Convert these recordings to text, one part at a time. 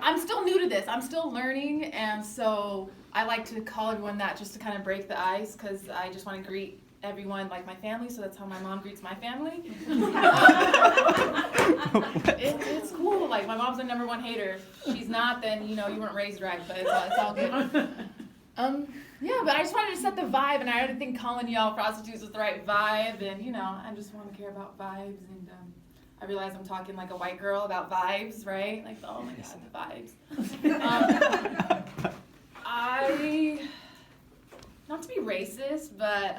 I'm still new to this. I'm still learning, and so I like to call everyone that just to kind of break the ice, because I just want to greet everyone like my family, so that's how my mom greets my family. It's cool. Like, my mom's the #1 hater. If she's not, then, you weren't raised right, but it's all good. Yeah, but I just wanted to set the vibe, and I didn't think calling y'all prostitutes was the right vibe, and, I just want to care about vibes, and I realize I'm talking like a white girl about vibes, right? Like, oh my God, the vibes. Not to be racist, but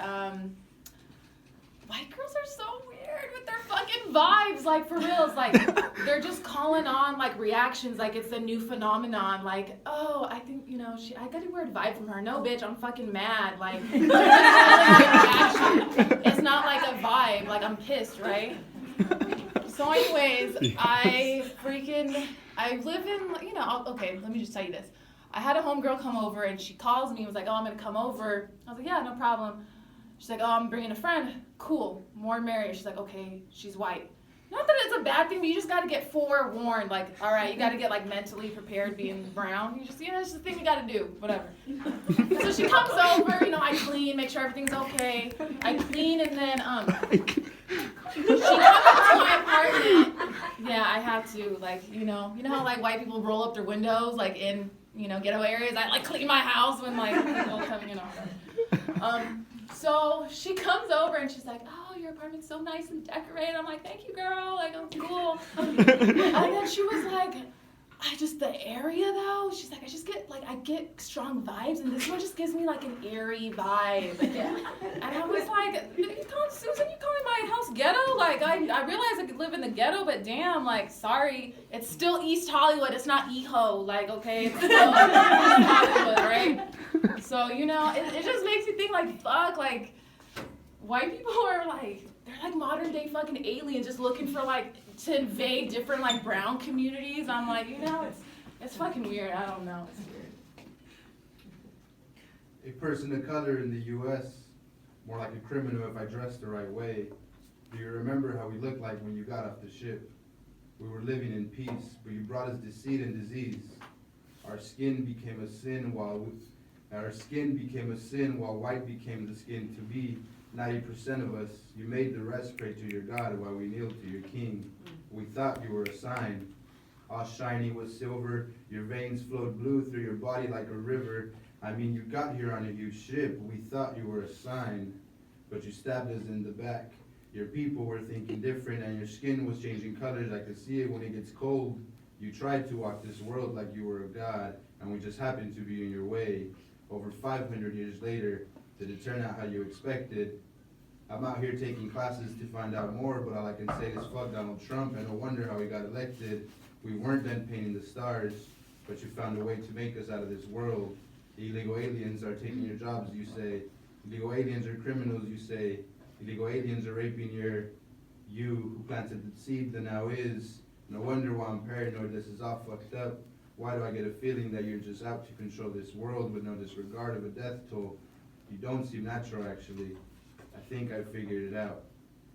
white girls are so weird with their fucking vibes. Like, for real, it's like they're just calling on like reactions, like it's a new phenomenon. Like, oh, I think I got a weird vibe from her. No, bitch, I'm fucking mad. Like, it's not like a vibe. Like, I'm pissed, right? So, anyways, I live in okay. Let me just tell you this. I had a homegirl come over, and she calls me and was like, oh, I'm going to come over. I was like, yeah, no problem. She's like, oh, I'm bringing a friend. Cool. More merry. She's like, okay, she's white. Not that it's a bad thing, but you just got to get forewarned. Like, all right, you got to get, like, mentally prepared being brown. You just, it's the thing you got to do. Whatever. So she comes over, I clean, make sure everything's okay. I clean, and then, she comes to my apartment. Yeah, I have to, like, you know how, like, white people roll up their windows, like, in, ghetto areas? I, like, clean my house when, like, people come, So she comes over and she's like, oh, your apartment's so nice and decorated. I'm like, thank you, girl. Like, I'm cool. And then she was like, the area though, she's like, I get strong vibes, and this one just gives me like an eerie vibe. And I was like, Susan, you calling my house ghetto? Like, I realize I could live in the ghetto, but damn, like, sorry, it's still East Hollywood. It's not EHO. Like, okay, it's still East Hollywood, right? So, it just makes you think, like, fuck, like, white people are, like, they're, like, modern-day fucking aliens just looking for, like, to invade different, like, brown communities. I'm like, it's fucking weird. I don't know. It's weird. A person of color in the U.S., more like a criminal if I dressed the right way. Do you remember how we looked like when you got off the ship? We were living in peace, but you brought us deceit and disease. Our skin became a sin while white became the skin to be. 90% of us, you made the rest pray to your God while we kneeled to your king. We thought you were a sign. All shiny was silver, your veins flowed blue through your body like a river. I mean, you got here on a huge ship. We thought you were a sign, but you stabbed us in the back. Your people were thinking different, and your skin was changing colors. I could see it when it gets cold. You tried to walk this world like you were a god, and we just happened to be in your way. Over 500 years later, did it turn out how you expected? I'm out here taking classes to find out more, but all I can say is fuck Donald Trump, and no wonder how he got elected. We weren't done painting the stars, but you found a way to make us out of this world. Illegal aliens are taking your jobs, you say. Illegal aliens are criminals, you say. Illegal aliens are raping you who planted the seed that now is. No wonder why I'm paranoid. This is all fucked up. Why do I get a feeling that you're just out to control this world with no disregard of a death toll? You don't seem natural, actually. I think I figured it out.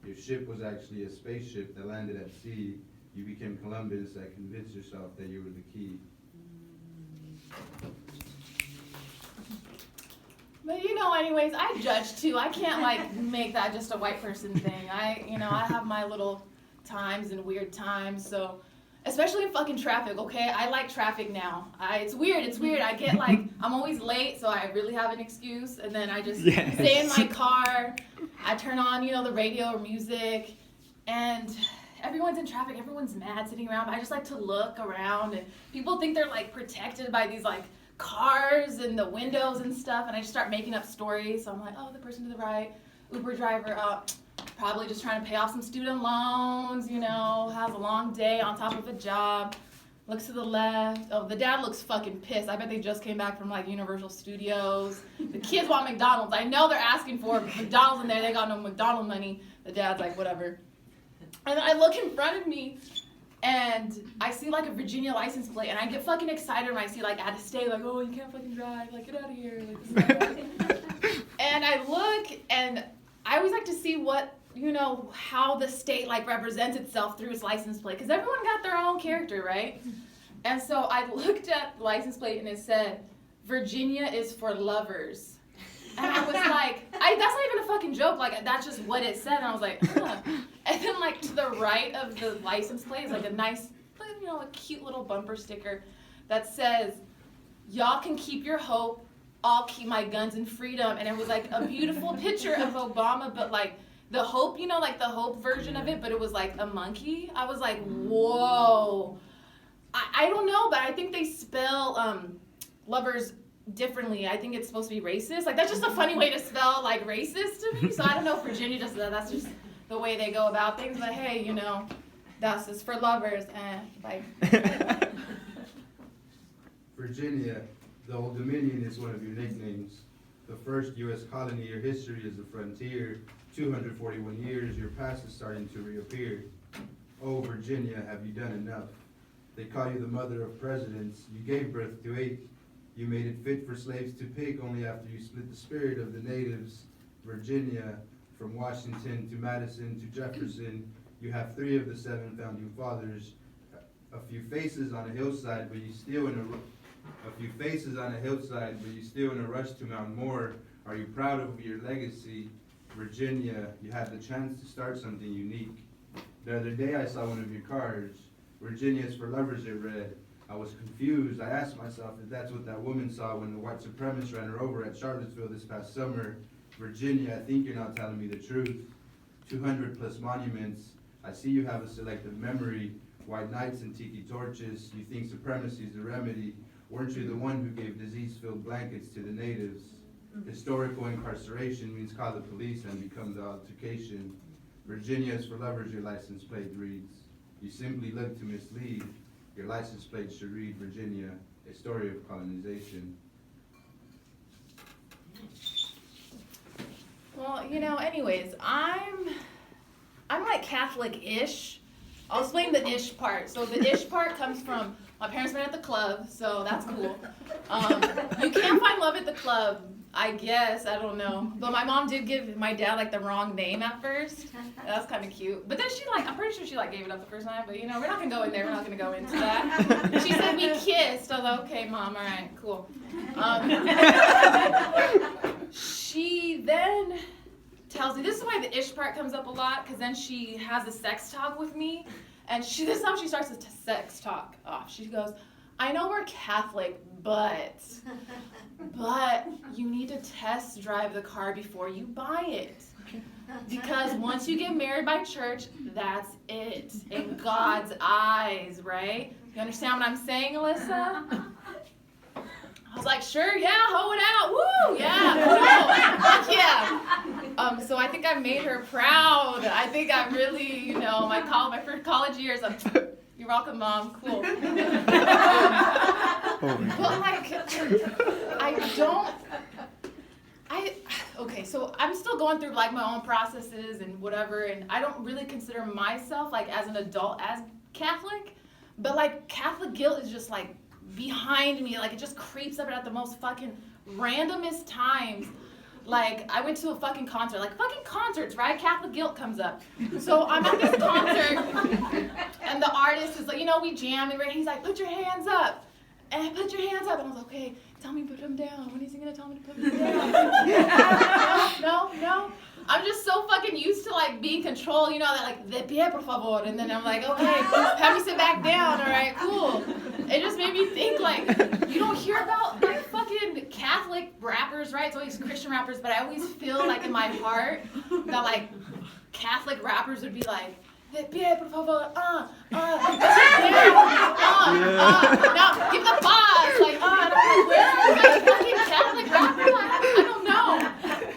Your ship was actually a spaceship that landed at sea. You became Columbus that convinced yourself that you were the key. But anyways, I judge too. I can't like make that just a white person thing. I have my little times and weird times. So, especially in fucking traffic, okay? I like traffic now. It's weird. I get like, I'm always late, so I really have an excuse. And then I just stay in my car. I turn on, the radio or music. And everyone's in traffic. Everyone's mad sitting around. But I just like to look around. And people think they're like protected by these like cars and the windows and stuff. And I just start making up stories. So I'm like, oh, the person to the right, Uber driver, probably just trying to pay off some student loans, has a long day on top of a job, looks to the left. Oh, the dad looks fucking pissed. I bet they just came back from like Universal Studios. The kids want McDonald's. I know they're asking for McDonald's in there. They got no McDonald's money. The dad's like, whatever. And then I look in front of me and I see like a Virginia license plate, and I get fucking excited when I see like out of state, like, oh, you can't fucking drive, like, get out of here. Like, this is not right. And I look, and I always like to see what, how the state like represents itself through its license plate, because everyone got their own character, right? And so I looked at the license plate and it said, Virginia is for lovers. And I was like, that's not even a fucking joke. Like, that's just what it said. And I was like, huh. And then, like, to the right of the license plate is, like, a nice, you know, a cute little bumper sticker that says, y'all can keep your hope, I'll keep my guns and freedom. And it was, like, a beautiful picture of Obama, but, like, the hope, you know, like, the hope version of it, but it was, like, a monkey. I was like, whoa. I don't know, but I think they spell lovers differently. I think it's supposed to be racist. Like, that's just a funny way to spell, like, racist to me. So I don't know if Virginia does that. That's just the way they go about things. But hey, you know, that's just for lovers. Bye. Virginia, the Old Dominion is one of your nicknames. The first U.S. colony, your history is the frontier. 241 years, your past is starting to reappear. Oh, Virginia, have you done enough? They call you the mother of presidents. You gave birth to 8. You made it fit for slaves to pick only after you split the spirit of the natives. Virginia, from Washington to Madison to Jefferson, you have 3 of the 7 founding fathers. A few faces on a hillside, but you still in a rush to mount more. Are you proud of your legacy? Virginia, you had the chance to start something unique. The other day I saw one of your cards. Virginia is for lovers, it read. I was confused. I asked myself if that's what that woman saw when the white supremacists ran her over at Charlottesville this past summer. Virginia, I think you're not telling me the truth. 200 plus monuments. I see you have a selective memory. White knights and tiki torches. You think supremacy is the remedy. Weren't you the one who gave disease-filled blankets to the natives? Historical incarceration means call the police and become the altercation. Virginia is for lovers, your license plate reads. You simply look to mislead. Your license plate should read Virginia, a story of colonization. Well, you know, anyways, I'm like Catholic-ish. I'll explain the ish part. So the ish part comes from my parents met at the club, so that's cool. You can't find love at the club, I guess. I don't know. But my mom did give my dad like the wrong name at first. That's kind of cute. But then she like, I'm pretty sure she like gave it up the first time. But you know, we're not gonna go in there. We're not gonna go into that. She said we kissed. I was like, okay, mom. All right, cool. She then tells me, this is why the ish part comes up a lot, because then she has a sex talk with me, and this is how she starts the sex talk off. She goes, I know we're Catholic, but you need to test drive the car before you buy it. Because once you get married by church, that's it. In God's eyes, right? You understand what I'm saying, Alyssa? I was like, sure, yeah, hoe it out, woo, yeah, fuck yeah. So I think I made her proud. I think I really, you know, my first college years, you're welcome, Mom, cool. But like, okay, so I'm still going through like my own processes and whatever, and I don't really consider myself like as an adult as Catholic, but like Catholic guilt is just like behind me, like it just creeps up at the most fucking randomest times. Like I went to a fucking concert, like fucking concerts, right? Catholic guilt comes up. So I'm at this concert and the artist is like, you know, we jam and he's like, put your hands up. And I put your hands up and I was like, okay, tell me to put them down. When is he gonna tell me to put them down? No. I'm just so fucking used to like being controlled, you know, that like, de pie, por favor. And then I'm like, okay, have me sit back down, all right, cool. It just made me think like, you don't hear about like fucking Catholic rappers, right? It's always Christian rappers, but I always feel like in my heart that like Catholic rappers would be like, de pie, por favor, now give the pause, like, I don't know, where's the fucking Catholic rapper? I don't know.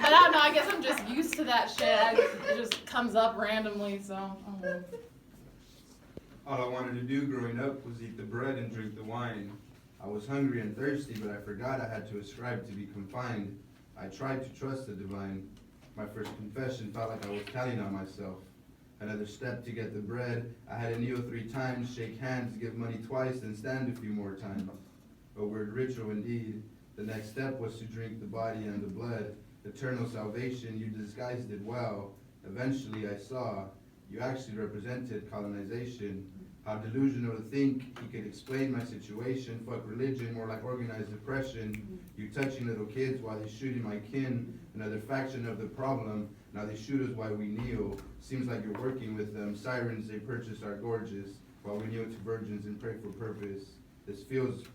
But I don't know, I guess I'm just used to that shit. It just comes up randomly, so, I don't know. All I wanted to do growing up was eat the bread and drink the wine. I was hungry and thirsty, but I forgot I had to ascribe to be confined. I tried to trust the divine. My first confession felt like I was counting on myself. Another step to get the bread. I had to kneel 3 times, shake hands, give money twice, then stand a few more times. A weird ritual indeed. The next step was to drink the body and the blood. Eternal salvation, you disguised it well. Eventually I saw you actually represented colonization. how delusional to think he could explain my situation. Fuck religion, more like organized depression. You touching little kids while they shooting my kin. Another faction of the problem. Now they shoot us while we kneel. Seems like you're working with them. Sirens they purchase are gorgeous while we kneel to virgins and pray for purpose. This feels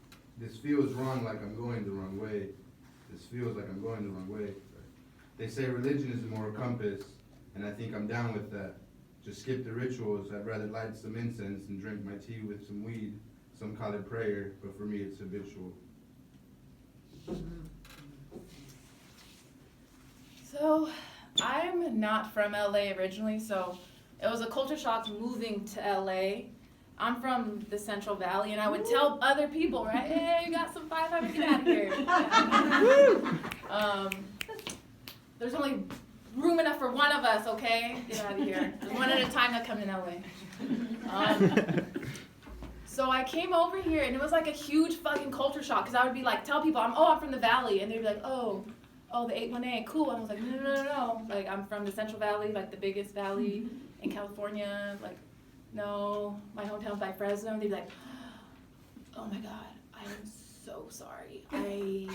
wrong, like I'm going the wrong way. This feels like I'm going the wrong way. They say religion is the moral compass, and I think I'm down with that. Just skip the rituals. I'd rather light some incense and drink my tea with some weed. Some call it prayer, but for me it's habitual. So, I'm not from LA originally, so it was a culture shock moving to LA. I'm from the Central Valley, and I would tell other people, right, hey, you got some 500, get out of here. There's only room enough for one of us, okay? Get out of here. There's one at a time that come in LA. So I came over here, and it was like a huge fucking culture shock, because I would be like, tell people, I'm from the Valley, and they'd be like, oh, the 818, cool. And I was like, no. Like, I'm from the Central Valley, like the biggest valley in California. Like, no, my hometown's by Fresno. And they'd be like, oh my God, I am so sorry. I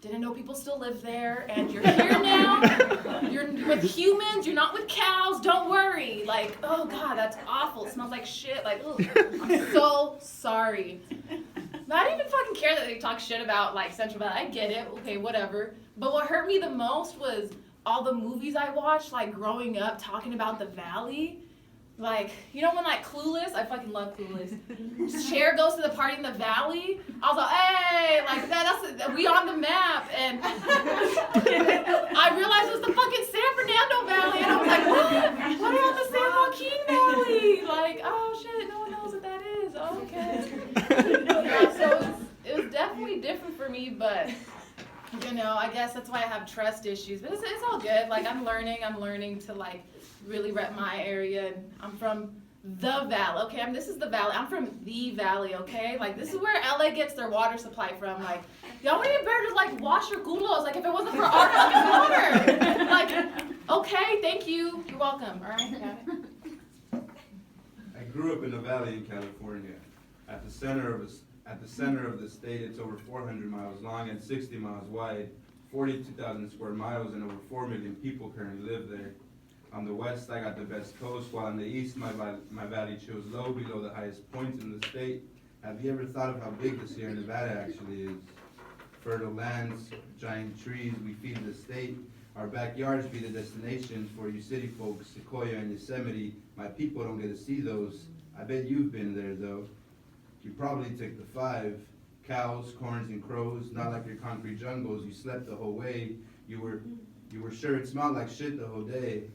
didn't know people still live there, and you're here now. You're with humans, you're not with cows, don't worry. Like, oh God, that's awful. It smells like shit. Like, ugh, I'm so sorry. I didn't even fucking care that they talk shit about, like, Central Valley. I get it, okay, whatever. But what hurt me the most was all the movies I watched, like, growing up, talking about the Valley. Like, you know when, like, Clueless? I fucking love Clueless. Cher goes to the party in the Valley. I was like, hey, like, that's we on the map. And I realized it was the fucking San Fernando Valley. And I was like, what? What about the San Joaquin Valley? Like, oh, shit, no one knows what that is. Oh, okay. Yeah, so it was definitely different for me, but, you know, I guess that's why I have trust issues. But it's all good. Like, I'm learning to, like, really rep my area. And I'm from the Valley, okay? This is the Valley. I'm from the Valley, okay? Like, this is where LA gets their water supply from. Like, y'all would even better just, like, wash your culos, like, if it wasn't for our fucking water. Like, okay, thank you. You're welcome. All right, got it. I grew up in the Valley in California. At the center of the state, it's over 400 miles long and 60 miles wide, 42,000 square miles, and over 4 million people currently live there. On the west, I got the best coast, while on the east, my valley chills low below the highest points in the state. Have you ever thought of how big the Sierra Nevada actually is? Fertile lands, giant trees, we feed the state. Our backyards be the destinations for you city folks, Sequoia and Yosemite. My people don't get to see those. I bet you've been there, though. You probably took the 5. Cows, corns, and crows, not like your concrete jungles. You slept the whole way. You were sure it smelled like shit the whole day.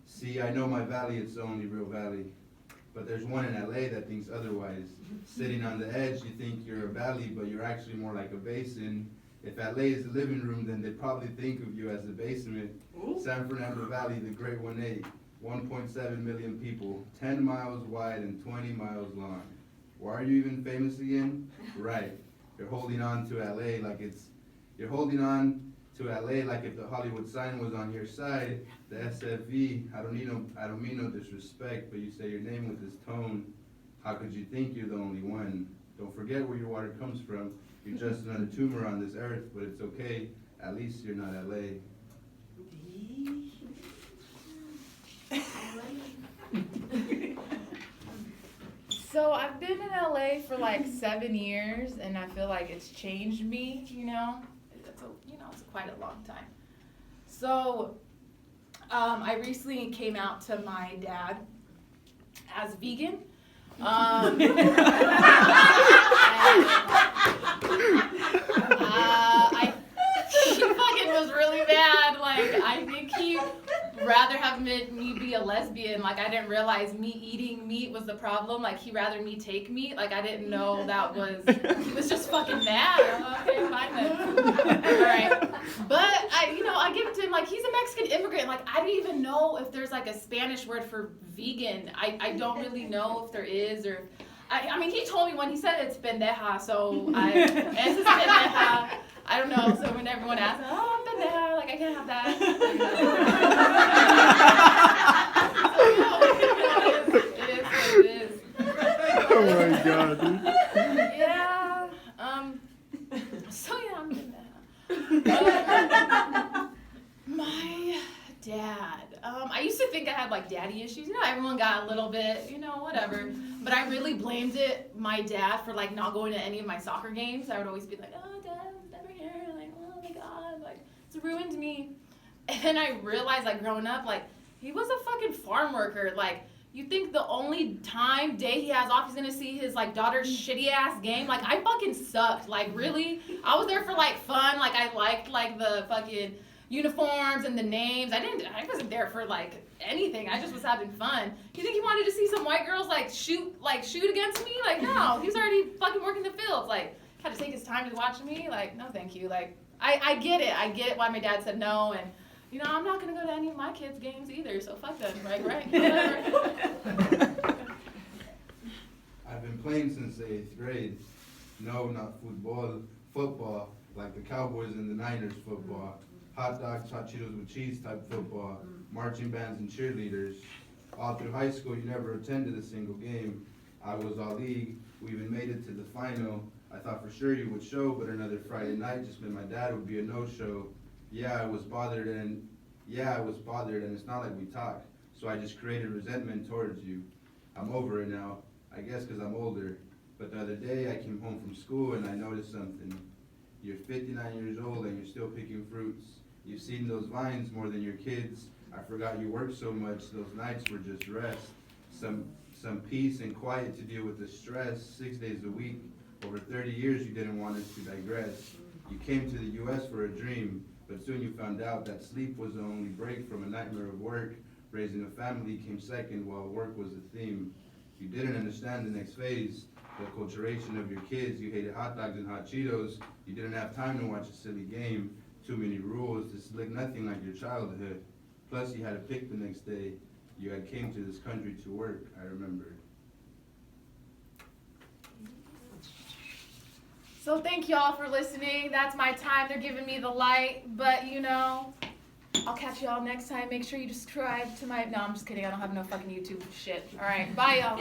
See, I know my valley, it's the only real valley. But there's one in LA that thinks otherwise. Sitting on the edge, you think you're a valley, but you're actually more like a basin. If LA is the living room, then they probably think of you as the basement. Ooh. San Fernando Valley, the Great 1-8, 1.7 million people, 10 miles wide and 20 miles long. Why are you even famous again? Right, you're holding on to LA like you're holding on to LA like if the Hollywood sign was on your side. The SFV, I don't mean no disrespect, but you say your name with this tone. How could you think you're the only one? Don't forget where your water comes from. You're just another tumor on this earth, but it's okay. At least you're not LA. So I've been in LA for like 7 years, and I feel like it's changed me, you know? It's quite a long time. So I recently came out to my dad as vegan. He fucking was really bad. Like, I think he rather have me be a lesbian. Like, I didn't realize me eating meat was the problem. Like, he rather me take meat. Like, I didn't know that was, he was just fucking mad. Okay, fine then. Alright. But, I give it to him, like, he's a Mexican immigrant. Like, I don't even know if there's, like, a Spanish word for vegan. I don't really know if there is, or, I mean, he told me when he said it's pendeja, so it's just pendeja. I don't know, so when everyone asks, oh, I'm pendeja, like, I can't have that. So, it is what it is. Oh my god, dude. Yeah. So yeah, I'm doing that. My dad. I used to think I had like daddy issues. You know, everyone got a little bit, you know, whatever. But I really blamed my dad for like not going to any of my soccer games. I would always be like, oh, dad's never here. Like, oh my god, like it's ruined me. And then I realized, like growing up, like he was a fucking farm worker. Like you think the only day he has off, he's gonna see his like daughter's shitty ass game? Like I fucking sucked. Like really, I was there for like fun. Like I liked like the fucking uniforms and the names. I wasn't there for like anything. I just was having fun. You think he wanted to see some white girls like shoot against me? Like no, he was already fucking working the fields. Like had to take his time to watch me. Like no, thank you. Like I get it. I get why my dad said no, and you know I'm not gonna go to any of my kids' games either. So fuck them. Right? Whatever. I've been playing since the 8th grade. No, not football, like the Cowboys and the Niners football. Hot dogs, hot Cheetos with cheese type football, marching bands and cheerleaders. All through high school, you never attended a single game. I was all league. We even made it to the final. I thought for sure you would show, but another Friday night just meant my dad would be a no-show. Yeah, I was bothered, and it's not like we talk. So I just created resentment towards you. I'm over it now, I guess because I'm older. But the other day I came home from school and I noticed something. You're 59 years old and you're still picking fruits. You've seen those vines more than your kids. I forgot you worked so much, those nights were just rest. Some peace and quiet to deal with the stress, 6 days a week. Over 30 years you didn't want us to digress. You came to the US for a dream, but soon you found out that sleep was the only break from a nightmare of work. Raising a family came second while work was the theme. You didn't understand the next phase, the acculturation of your kids. You hated hot dogs and hot Cheetos. You didn't have time to watch a silly game. Too many rules, this looked nothing like your childhood. Plus you had to pick the next day. You had came to this country to work, I remember. So thank y'all for listening. That's my time. They're giving me the light, but you know, I'll catch y'all next time. Make sure you subscribe to my, no, I'm just kidding. I don't have no fucking YouTube shit. All right, bye y'all.